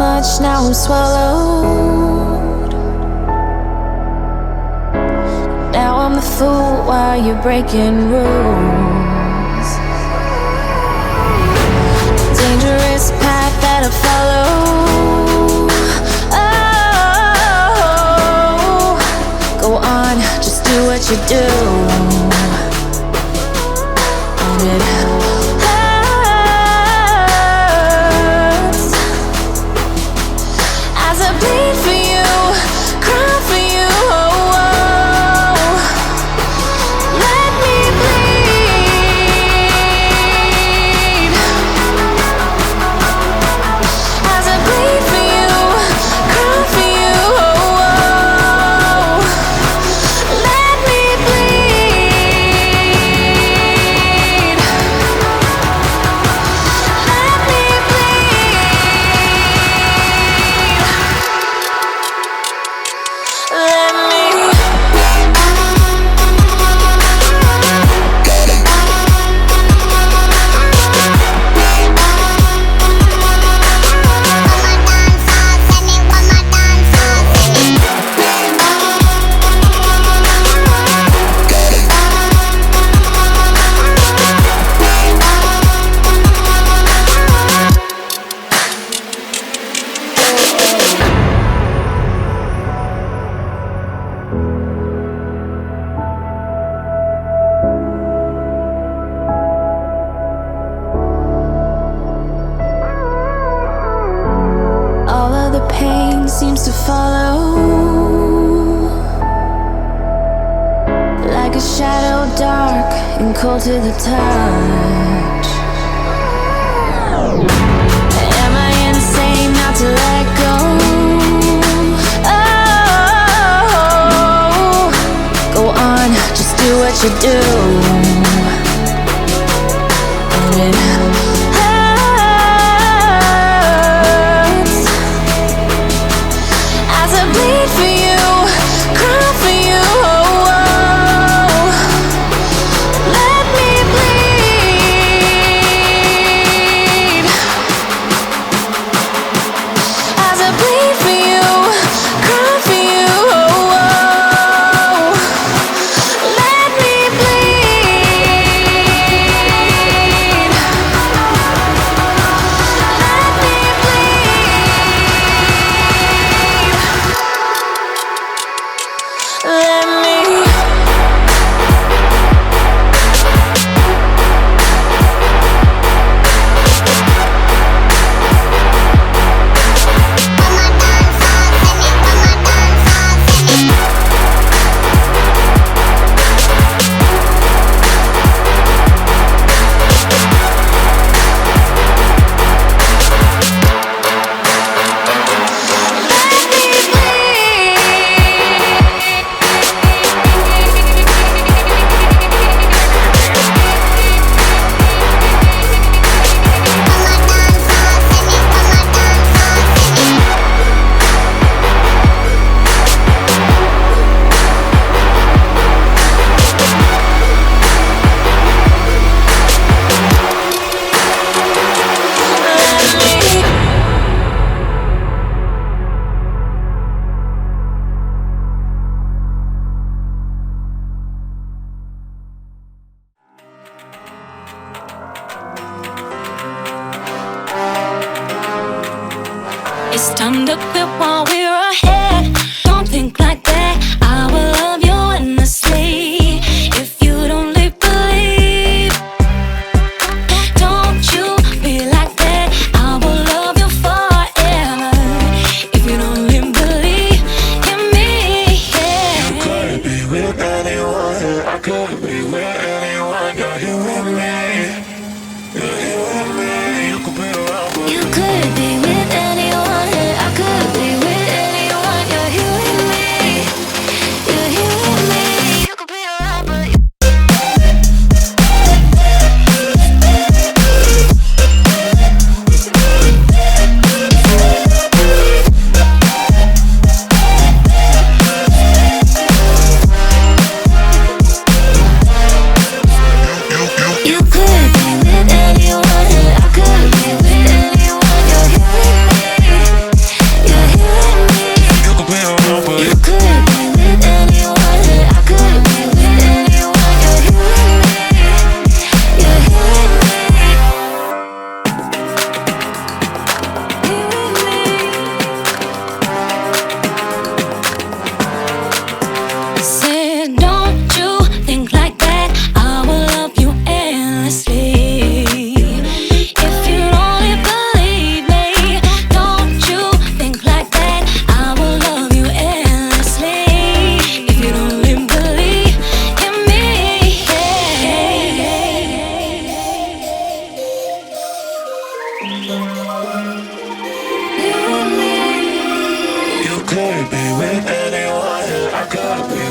much, now I'm swallowed. Now I'm the fool while you're breaking rules. Dangerous path that I follow. Oh, go on, just do what you do. And it hurts as I bleed for you, cry for you. Oh, oh. Let me bleed as I bleed for you, cry for you. Oh, oh. Let me bleed. Let me bleed. Let me. All of the pain seems to follow, like a shadow, dark and cold to the touch. Am I insane not to let go? Oh, go on, just do what you do. And it hurts as I bleed for you, cry for you. Oh, oh. Let me bleed as I bleed for you, cry for you. Oh, oh. Let me bleed. Let me bleed. Let me. It's time to quit while we're ahead. Don't think like that. I will love you endlessly. If you don't believe, don't you be like that. I will love you forever. If you don't believe in me, yeah. You could be with anyone. I could be with anyone. You're here with me. You're here with me. You could be around. You could be with anyone. I could be with anyone. with anyone. I could be